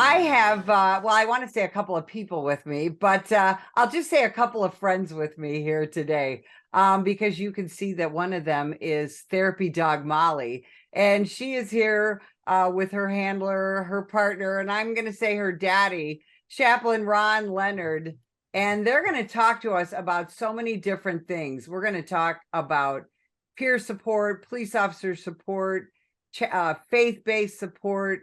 I have, well, I want to say a couple of people with me, but I'll just say a couple of friends with me here today, because you can see that one of them is therapy dog Molly, and she is here with her handler, her partner, and I'm going to say her daddy, Chaplain Ron Leonard, and they're going to talk to us about so many different things. We're going to talk about peer support, police officer support, faith-based support,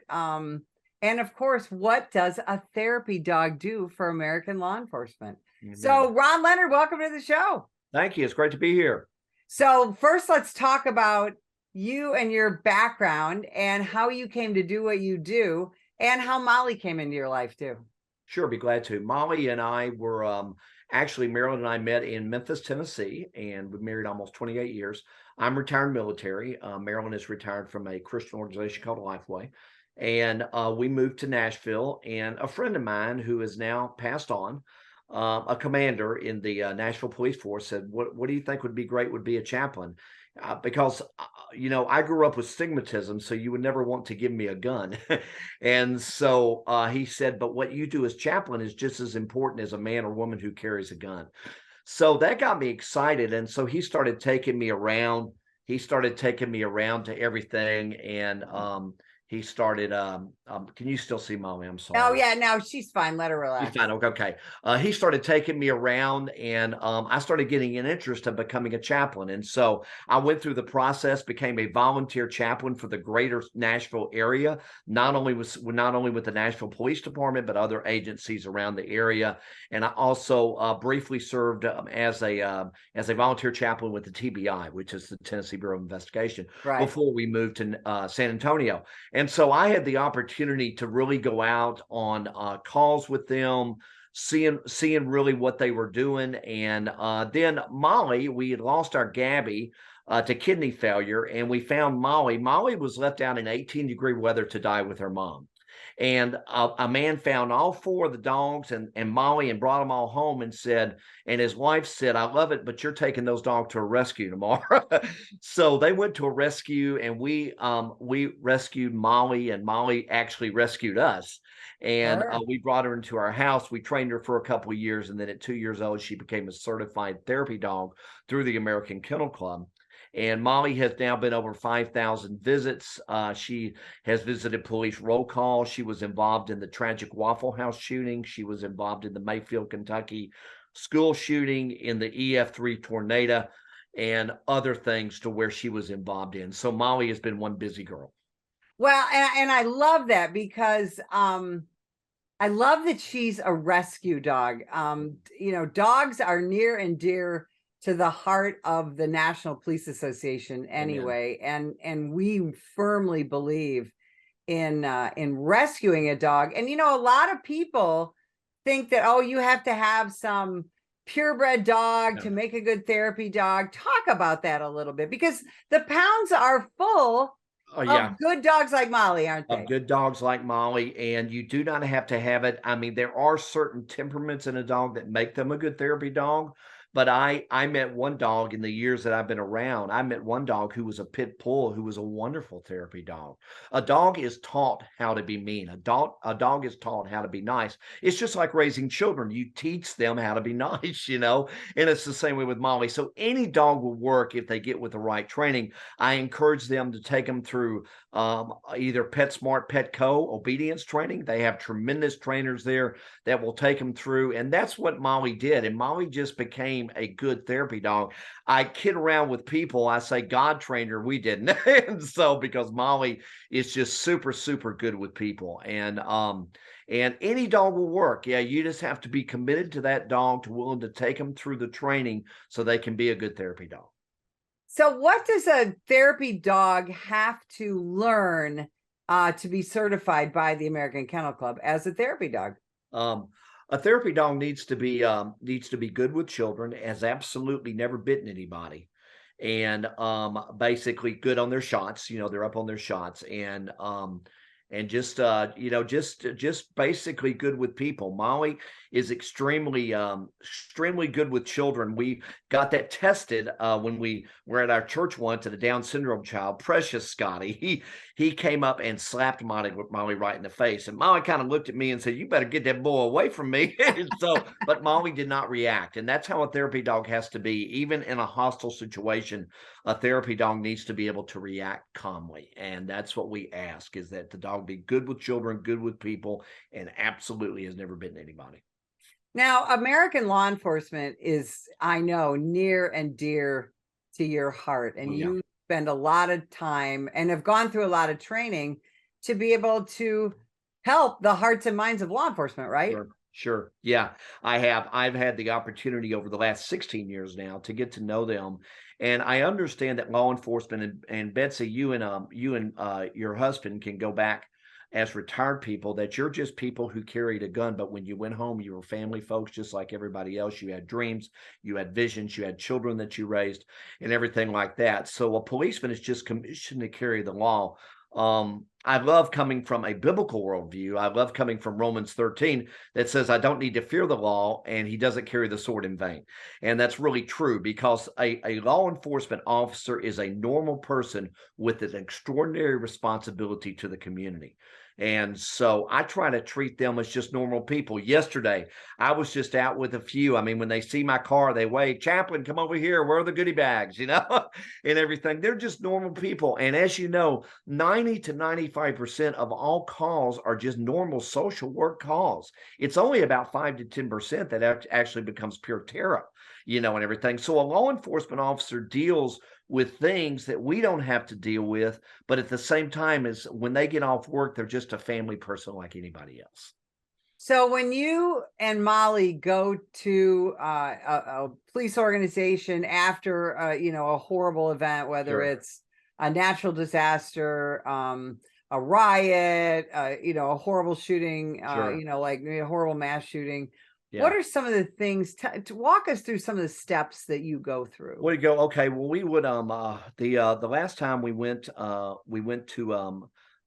and of course, what does a therapy dog do for American law enforcement? Amen. So, Ron Leonard, welcome to the show. Thank you. It's great to be here. So, first, let's talk about you and your background and how you came to do what you do and how Molly came into your life, too. Sure, be glad to. Molly and I were actually, Marilyn and I met in Memphis, Tennessee, and we married almost 28 years. I'm retired military. Marilyn is retired from a Christian organization called Lifeway. And we moved to Nashville, and a friend of mine who is now passed on, a commander in the Nashville Police Force, said, what do you think would be great would be a chaplain? Because, I grew up with stigmatism, so you would never want to give me a gun. And so he said, but what you do as chaplain is just as important as a man or woman who carries a gun. So that got me excited. And so he started taking me around. He started taking me around to everything. And he started, can you still see Molly? I'm sorry. Oh, yeah, no, she's fine. Let her relax. She's fine. Okay. He started taking me around, and I started getting an interest in becoming a chaplain. And so I went through the process, became a volunteer chaplain for the greater Nashville area, not only with the Nashville Police Department, but other agencies around the area. And I also briefly served as a volunteer chaplain with the TBI, which is the Tennessee Bureau of Investigation, Right. before we moved to San Antonio. And so I had the opportunity to really go out on calls with them, seeing really what they were doing. And then Molly, we had lost our Gabby to kidney failure, and we found Molly. Molly was left out in 18-degree weather to die with her mom. And a man found all four of the dogs and Molly and brought them all home and said, and his wife said, I love it, but you're taking those dogs to a rescue tomorrow. So they went to a rescue, and we rescued Molly, and Molly actually rescued us. And Sure. we brought her into our house. We trained her for a couple of years. And then at 2 years old, she became a certified therapy dog through the American Kennel Club. And Molly has now been over 5,000 visits. She has visited police roll call. She was involved in the tragic Waffle House shooting. She was involved in the Mayfield, Kentucky school shooting, in the EF3 tornado, and other things to where she was involved in. So Molly has been one busy girl. Well, and I love that because I love that she's a rescue dog. Dogs are near and dear to the heart of the National Police Association anyway. And we firmly believe in rescuing a dog. And, a lot of people think that, oh, you have to have some purebred dog to make a good therapy dog. Talk about that a little bit, because the pounds are full of good dogs like Molly, aren't they? Of good dogs like Molly, and you do not have to have it. I mean, there are certain temperaments in a dog that make them a good therapy dog. But I met one dog in the years that I've been around. I met one dog who was a pit bull, who was a wonderful therapy dog. A dog is taught how to be mean. A dog is taught how to be nice. It's just like raising children. You teach them how to be nice, and it's the same way with Molly. So any dog will work if they get with the right training. I encourage them to take them through either PetSmart, Petco obedience training. They have tremendous trainers there that will take them through. And that's what Molly did. And Molly just became a good therapy dog. I kid around with people. I say God trained her. We didn't. And so, because Molly is just super, super good with people. And any dog will work. Yeah, you just have to be committed to that dog, to willing to take them through the training so they can be a good therapy dog. So what does a therapy dog have to learn to be certified by the American Kennel Club as a therapy dog? A therapy dog needs to be good with children, has absolutely never bitten anybody, and basically good on their shots. They're up on their shots, and and just just basically good with people. Molly is extremely good with children. We got that tested when we were at our church once, at a Down syndrome child, precious Scotty. He came up and slapped Molly right in the face, and Molly kind of looked at me and said, "You better get that boy away from me." So, but Molly did not react, and that's how a therapy dog has to be, even in a hostile situation. A therapy dog needs to be able to react calmly, and that's what we ask, is that the dog be good with children, good with people, and absolutely has never bitten anybody. Now, American law enforcement is, I know, near and dear to your heart, and Oh, yeah. you spend a lot of time and have gone through a lot of training to be able to help the hearts and minds of law enforcement, right? Sure, sure. Yeah, I have. I've had the opportunity over the last 16 years now to get to know them. And I understand that law enforcement, and Betsy, you and your husband can go back as retired people, that you're just people who carried a gun, but when you went home, you were family folks just like everybody else. You had dreams, you had visions, you had children that you raised, and everything like that. So a policeman is just commissioned to carry the law. I love coming from a biblical worldview. I love coming from Romans 13 that says, I don't need to fear the law, and he doesn't carry the sword in vain. And that's really true, because a law enforcement officer is a normal person with an extraordinary responsibility to the community. And so I try to treat them as just normal people. Yesterday, I was just out with a few. I mean, when they see my car, they wave, "Chaplain, come over here. Where are the goodie bags?" And everything. They're just normal people. And as you know, 90 to 95% of all calls are just normal social work calls. It's only about 5 to 10% that actually becomes pure terror, and everything. So a law enforcement officer deals with things that we don't have to deal with, but at the same time, is when they get off work, they're just a family person like anybody else. So when you and Molly go to a police organization after a horrible event, whether Sure, it's a natural disaster, a riot, a horrible shooting, sure. like a horrible mass shooting, what Yeah. are some of the things to walk us through some of the steps that you go through? Way to go. Okay. Well, we would the last time we went to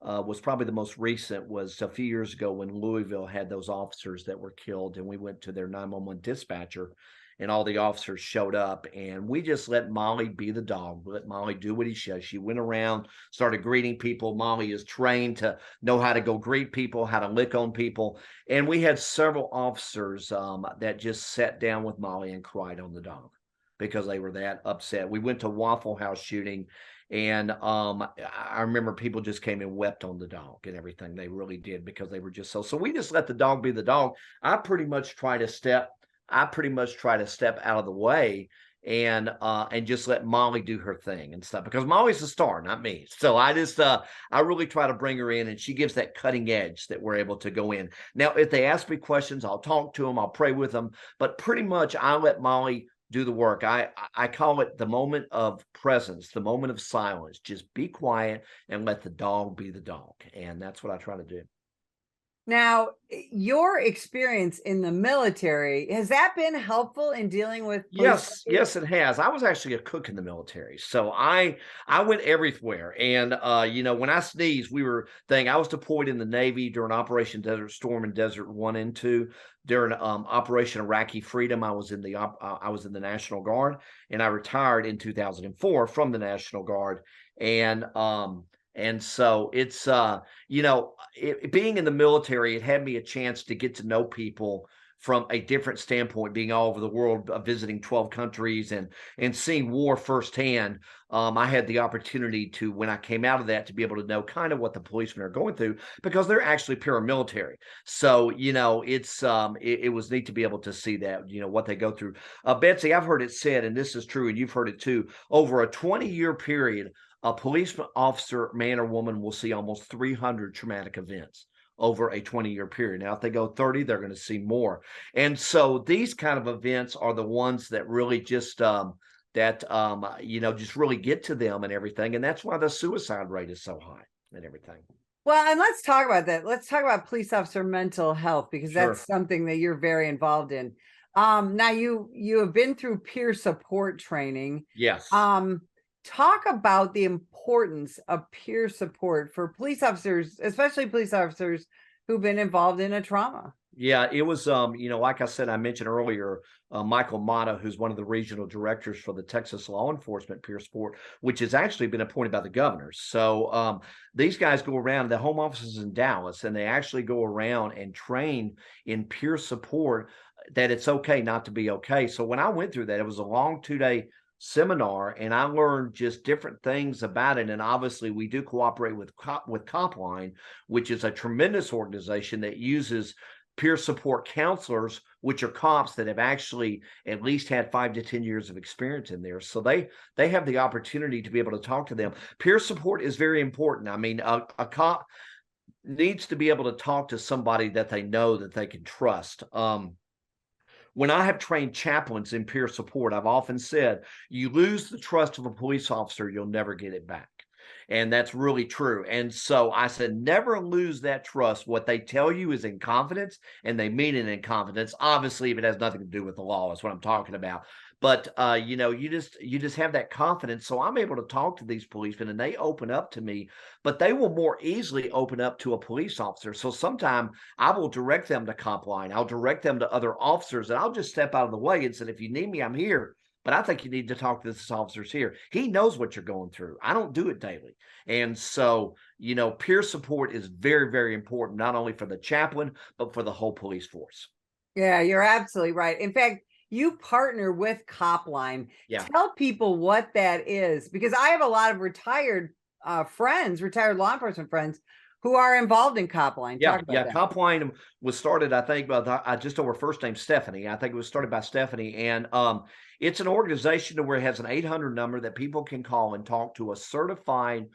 was probably the most recent, was a few years ago when Louisville had those officers that were killed, and we went to their 911 dispatcher, and all the officers showed up, and we just let Molly be the dog. We let Molly do what he says. She went around, started greeting people. Molly is trained to know how to go greet people, how to lick on people. And we had several officers that just sat down with Molly and cried on the dog because they were that upset. We went to Waffle House shooting, and I remember people just came and wept on the dog and everything. They really did, because they were just so we just let the dog be the dog. I pretty much try to step out of the way and just let Molly do her thing and stuff, because Molly's the star, not me. So I really try to bring her in, and she gives that cutting edge that we're able to go in. Now, if they ask me questions, I'll talk to them, I'll pray with them, but pretty much I let Molly do the work. I call it the moment of presence, the moment of silence. Just be quiet and let the dog be the dog. And that's what I try to do. Now, your experience in the military, has that been helpful in dealing with police Yes, officers? yes, it has. I was actually a cook in the military, so I went everywhere. And when I sneezed, I was deployed in the Navy during Operation Desert Storm and Desert 1 and 2. During Operation Iraqi Freedom, I was in the National Guard, and I retired in 2004 from the National Guard. And so it's being in the military, it had me a chance to get to know people from a different standpoint, being all over the world, visiting 12 countries and seeing war firsthand. I had the opportunity to, when I came out of that, to be able to know kind of what the policemen are going through, because they're actually paramilitary. So, it was neat to be able to see that, what they go through. Betsy, I've heard it said, and this is true, and you've heard it too, over a 20-year period, a police officer, man or woman, will see almost 300 traumatic events over a 20-year period. Now, if they go 30, they're going to see more. And so these kind of events are the ones that really just just really get to them and everything. And that's why the suicide rate is so high and everything. Well, and let's talk about that. Let's talk about police officer mental health, because that's Sure. something that you're very involved in. Now you have been through peer support training. Yes. Um, talk about the importance of peer support for police officers, especially police officers who've been involved in a trauma. Yeah, it was, like I said, I mentioned earlier, Michael Mata, who's one of the regional directors for the Texas Law Enforcement Peer Support, which has actually been appointed by the governor. So these guys go around, the home office is in Dallas, and they actually go around and train in peer support that it's okay not to be okay. So when I went through that, it was a long 2-day seminar, and I learned just different things about it. And obviously, we do cooperate with Copline, which is a tremendous organization that uses peer support counselors, which are cops that have actually at least had 5 to 10 years of experience in there. So they have the opportunity to be able to talk to them. Peer support is very important. I mean, a cop needs to be able to talk to somebody that they know that they can trust. When I have trained chaplains in peer support, I've often said, you lose the trust of a police officer, you'll never get it back. And that's really true. And so I said, never lose that trust. What they tell you is in confidence, and they mean it in confidence. Obviously, if it has nothing to do with the law, is what I'm talking about. But you just have that confidence. So I'm able to talk to these policemen, and they open up to me, but they will more easily open up to a police officer. So sometimes I will direct them to Copline. I'll direct them to other officers, and I'll just step out of the way and say, if you need me, I'm here. But I think you need to talk to this officers here. He knows what you're going through. I don't do it daily. And so, peer support is very, very important, not only for the chaplain, but for the whole police force. Yeah, you're absolutely right. In fact, you partner with Copline. Yeah. Tell people what that is, because I have a lot of retired friends, retired law enforcement friends who are involved in Copline. Yeah, Talk about that. Copline was started, I think, by just over first name Stephanie. I think it was started by Stephanie, and it's an organization where it has an 800 number that people can call and talk to a certified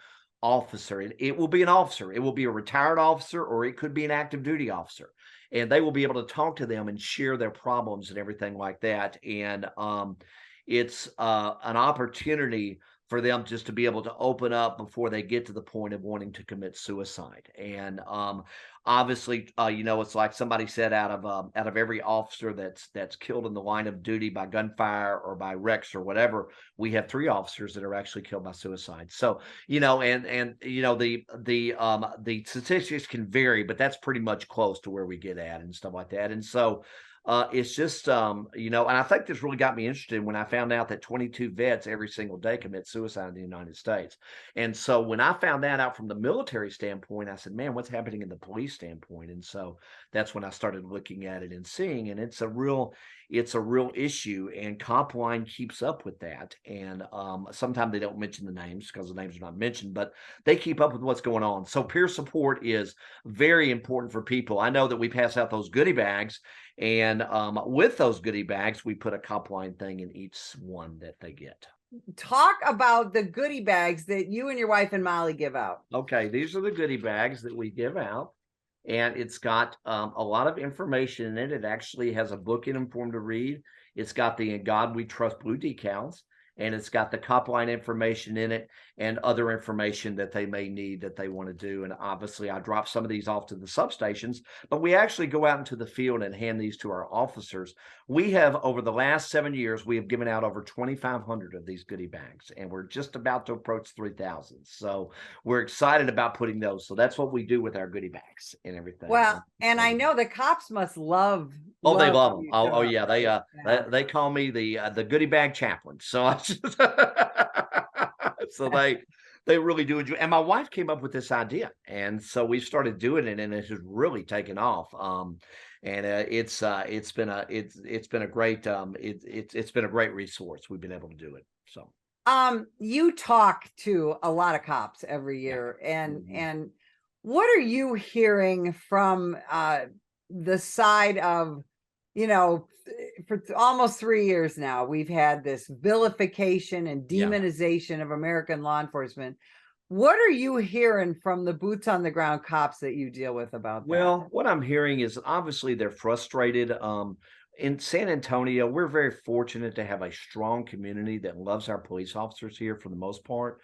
officer. It will be an officer. It will be a retired officer, or it could be an active duty officer, and they will be able to talk to them and share their problems and everything like that. And it's an opportunity for them just to be able to open up before they get to the point of wanting to commit suicide. And obviously, it's like somebody said, out of every officer that's killed in the line of duty by gunfire or by wrecks or whatever, we have 3 officers that are actually killed by suicide. So, the statistics can vary, but that's pretty much close to where we get at and stuff like that. And so it's just, and I think this really got me interested when I found out that 22 vets every single day commit suicide in the United States. And so when I found that out from the military standpoint, I said, man, what's happening in the police standpoint? And so that's when I started looking at it and seeing, and it's a real issue, and Copline keeps up with that. And sometimes they don't mention the names because the names are not mentioned, but they keep up with what's going on. So peer support is very important for people. I know that we pass out those goodie bags, and with those goodie bags, we put a Copline thing in each one that they get. Talk about the goodie bags that you and your wife and Molly give out. Okay, these are the goodie bags that we give out, and it's got a lot of information in it. It actually has a book in them for them to read. It's got the "In God We Trust" blue decals, and it's got the Copline information in it and other information that they may need that they want to do. And obviously, I drop some of these off to the substations, but we actually go out into the field and hand these to our officers. We have, over the last 7 years, we have given out over 2,500 of these goodie bags, and we're just about to approach 3,000. So we're excited about putting those. So that's what we do with our goodie bags and everything. Well, and I know the cops must love. Oh, they love them. Oh, yeah. They call me the goodie bag chaplain. So I just, so they really do enjoy. And my wife came up with this idea, and so we started doing it, and it has really taken off. And it's been a great resource. We've been able to do it. So you talk to a lot of cops every year, and what are you hearing from the side of, for almost 3 years now, we've had this vilification and demonization of American law enforcement. What are you hearing from the boots on the ground cops that you deal with about that? Well, what I'm hearing is obviously they're frustrated. In San Antonio, we're very fortunate to have a strong community that loves our police officers here for the most part.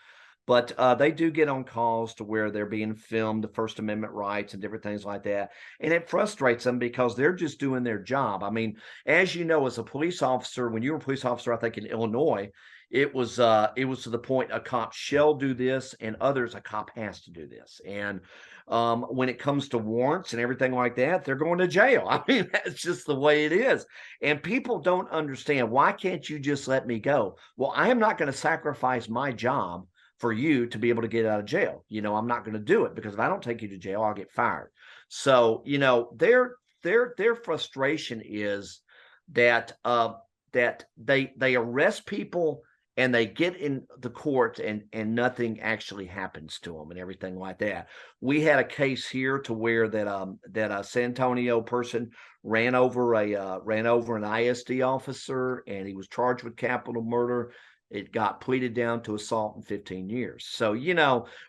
But they do get on calls to where they're being filmed, the First Amendment rights and different things like that. And it frustrates them because they're just doing their job. I mean, as you know, as a police officer, when you were a police officer, I think in Illinois, it was to the point a cop shall do this, and others a cop has to do this. And when it comes to warrants and everything like that, they're going to jail. I mean, that's just the way it is. And people don't understand, why can't you just let me go? Well, I am not going to sacrifice my job for you to be able to get out of jail. I'm not going to do it, because if I don't take you to jail, I'll get fired. So, their frustration is that that they arrest people and they get in the court, and nothing actually happens to them and everything like that. We had a case here to where that a San Antonio person ran over an ISD officer, and he was charged with capital murder. It got pleaded down to assault in 15 years. So,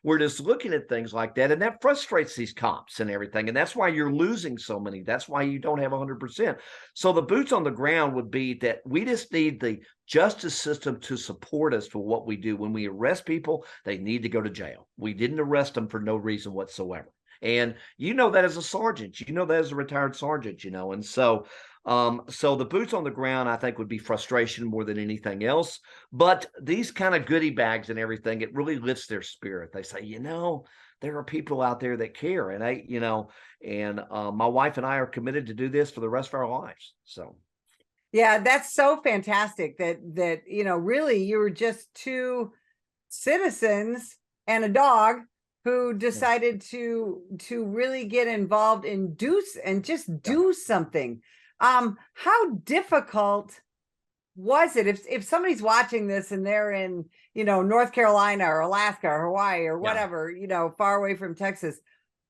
we're just looking at things like that, and that frustrates these cops and everything. And that's why you're losing so many. That's why you don't have 100%. So the boots on the ground would be that we just need the justice system to support us for what we do. When we arrest people, they need to go to jail. We didn't arrest them for no reason whatsoever. And that as a sergeant, that as a retired sergeant, and so the boots on the ground, I think, would be frustration more than anything else. But these kind of goodie bags and everything, it really lifts their spirit. They say, there are people out there that care, and my wife and I are committed to do this for the rest of our lives. So. Yeah, that's so fantastic that really you were just two citizens and a dog who decided to really get involved and do something. How difficult was it if somebody's watching this and they're in, North Carolina or Alaska or Hawaii or whatever, far away from Texas?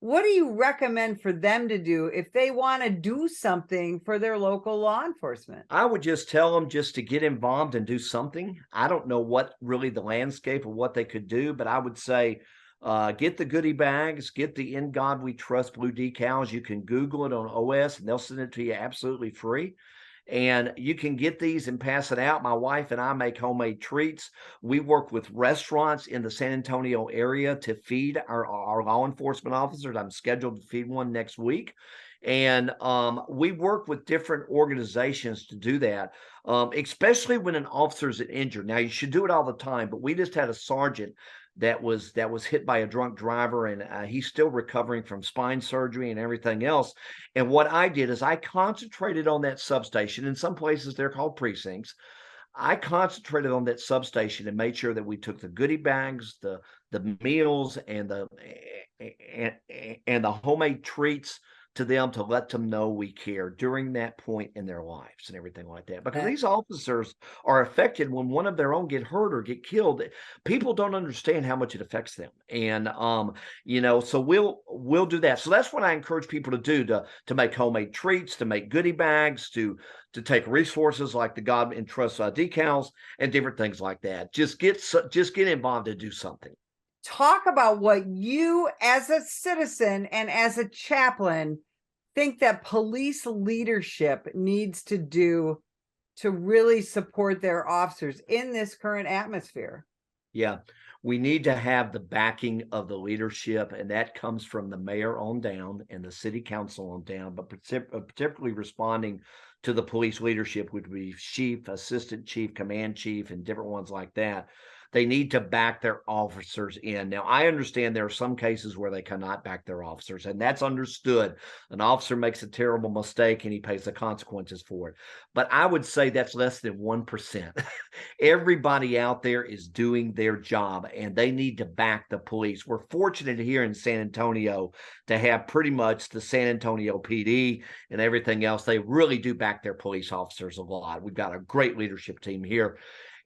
What do you recommend for them to do if they want to do something for their local law enforcement? I would just tell them just to get involved and do something. I don't know what really the landscape of what they could do, but I would say get the goodie bags, get the In God We Trust blue decals. You can Google it on OS, and they'll send it to you absolutely free. And you can get these and pass it out. My wife and I make homemade treats. We work with restaurants in the San Antonio area to feed our law enforcement officers. I'm scheduled to feed one next week. And we work with different organizations to do that, especially when an officer's injured. Now, you should do it all the time, but we just had a sergeant that was hit by a drunk driver, and he's still recovering from spine surgery and everything else. And what I did is I concentrated on that substation. In some places they're called precincts. I concentrated on that substation and made sure that we took the goodie bags, the meals, and the homemade treats to them, to let them know we care during that point in their lives and everything like that. Because these officers are affected when one of their own get hurt or get killed. People don't understand how much it affects them. And so we'll do that. So that's what I encourage people to do, to make homemade treats, to make goodie bags, to take resources like the God and Trust decals and different things like that. Just get involved and do something. Talk about what you as a citizen and as a chaplain think that police leadership needs to do to really support their officers in this current atmosphere. Yeah, we need to have the backing of the leadership, and that comes from the mayor on down and the city council on down, but particularly responding to the police leadership, would be chief, assistant chief, command chief, and different ones like that. They need to back their officers in. Now, I understand there are some cases where they cannot back their officers, and that's understood. An officer makes a terrible mistake and he pays the consequences for it. But I would say that's less than 1%. Everybody out there is doing their job, and they need to back the police. We're fortunate here in San Antonio to have pretty much the San Antonio PD and everything else. They really do back their police officers a lot. We've got a great leadership team here.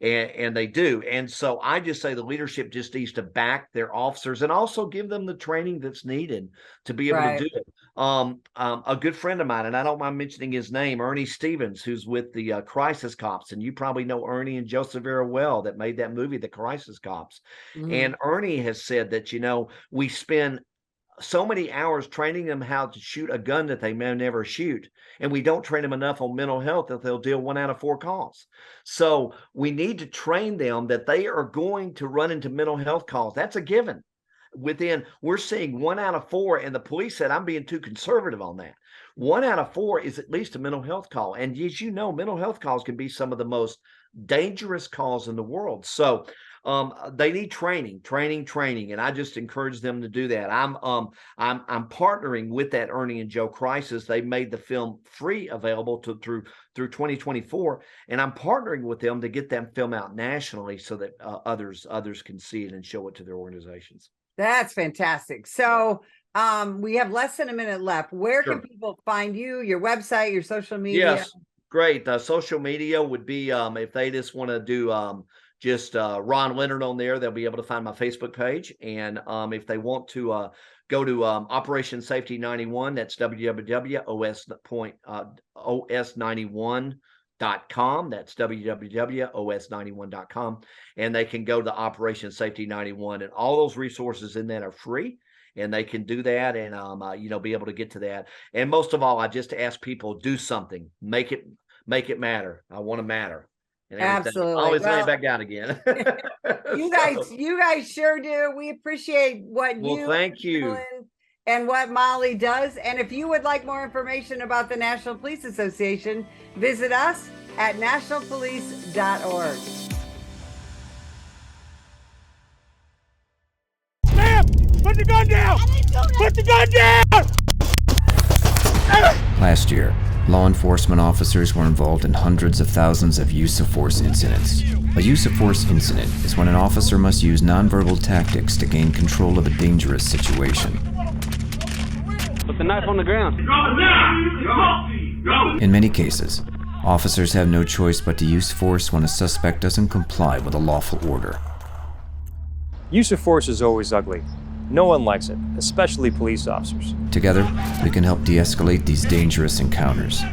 And they do. And so I just say the leadership just needs to back their officers and also give them the training that's needed to be able to do it. A good friend of mine, and I don't mind mentioning his name, Ernie Stevens, who's with the Crisis Cops. And you probably know Ernie and Joseph very well, that made that movie, The Crisis Cops. Mm-hmm. And Ernie has said that, we spend so many hours training them how to shoot a gun that they may never shoot. And we don't train them enough on mental health that they'll deal 1 out of 4 calls. So we need to train them that they are going to run into mental health calls. That's a given. We're seeing 1 out of 4, and the police said, I'm being too conservative on that. 1 out of 4 is at least a mental health call. And as you know, mental health calls can be some of the most dangerous cause in the world. So they need training, and I just encourage them to do that. I'm partnering with that Ernie and Joe Crisis. They made the film free available through 2024, and I'm partnering with them to get that film out nationally so that others can see it and show it to their organizations. That's fantastic. So we have less than a minute left. Where Sure. can people find you, your website, your social media? Yes, great. Social media would be if they just want to do just Ron Leonard on there, they'll be able to find my Facebook page. And if they want to go to Operation Safety 91, that's www.os91.com. That's www.os91.com. And they can go to Operation Safety 91, and all those resources in that are free. And they can do that and, be able to get to that. And most of all, I just ask people, do something, make it matter. I want to matter. And absolutely. Always lay it back down again. You guys sure do. We appreciate what thank you. And what Molly does. And if you would like more information about the National Police Association, visit us at nationalpolice.org. Sam, put the gun down! Put the gun down! Last year, law enforcement officers were involved in hundreds of thousands of use of force incidents. A use of force incident is when an officer must use nonverbal tactics to gain control of a dangerous situation. Put the knife on the ground. In many cases, officers have no choice but to use force when a suspect doesn't comply with a lawful order. Use of force is always ugly. No one likes it, especially police officers. Together, we can help de-escalate these dangerous encounters.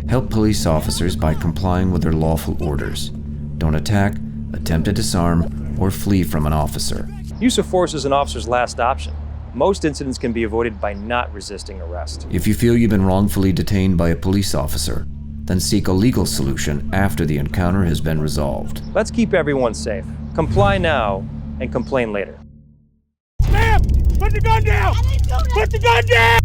Help police officers by complying with their lawful orders. Don't attack, attempt to disarm, or flee from an officer. Use of force is an officer's last option. Most incidents can be avoided by not resisting arrest. If you feel you've been wrongfully detained by a police officer, then seek a legal solution after the encounter has been resolved. Let's keep everyone safe. Comply now and complain later. Sam, put the gun down! Put the gun down!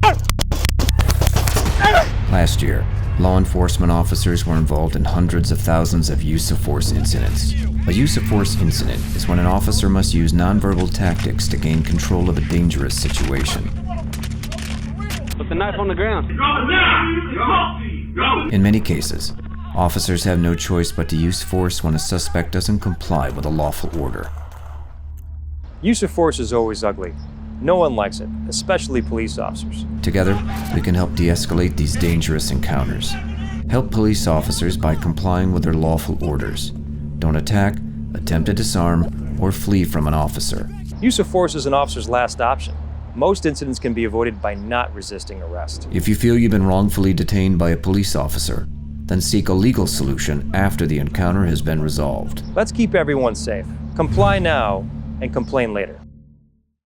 Last year, law enforcement officers were involved in hundreds of thousands of use of force incidents. A use of force incident is when an officer must use nonverbal tactics to gain control of a dangerous situation. Put the knife on the ground. In many cases, officers have no choice but to use force when a suspect doesn't comply with a lawful order. Use of force is always ugly. No one likes it, especially police officers. Together, we can help de-escalate these dangerous encounters. Help police officers by complying with their lawful orders. Don't attack, attempt to disarm, or flee from an officer. Use of force is an officer's last option. Most incidents can be avoided by not resisting arrest. If you feel you've been wrongfully detained by a police officer, then seek a legal solution after the encounter has been resolved. Let's keep everyone safe. Comply now and complain later.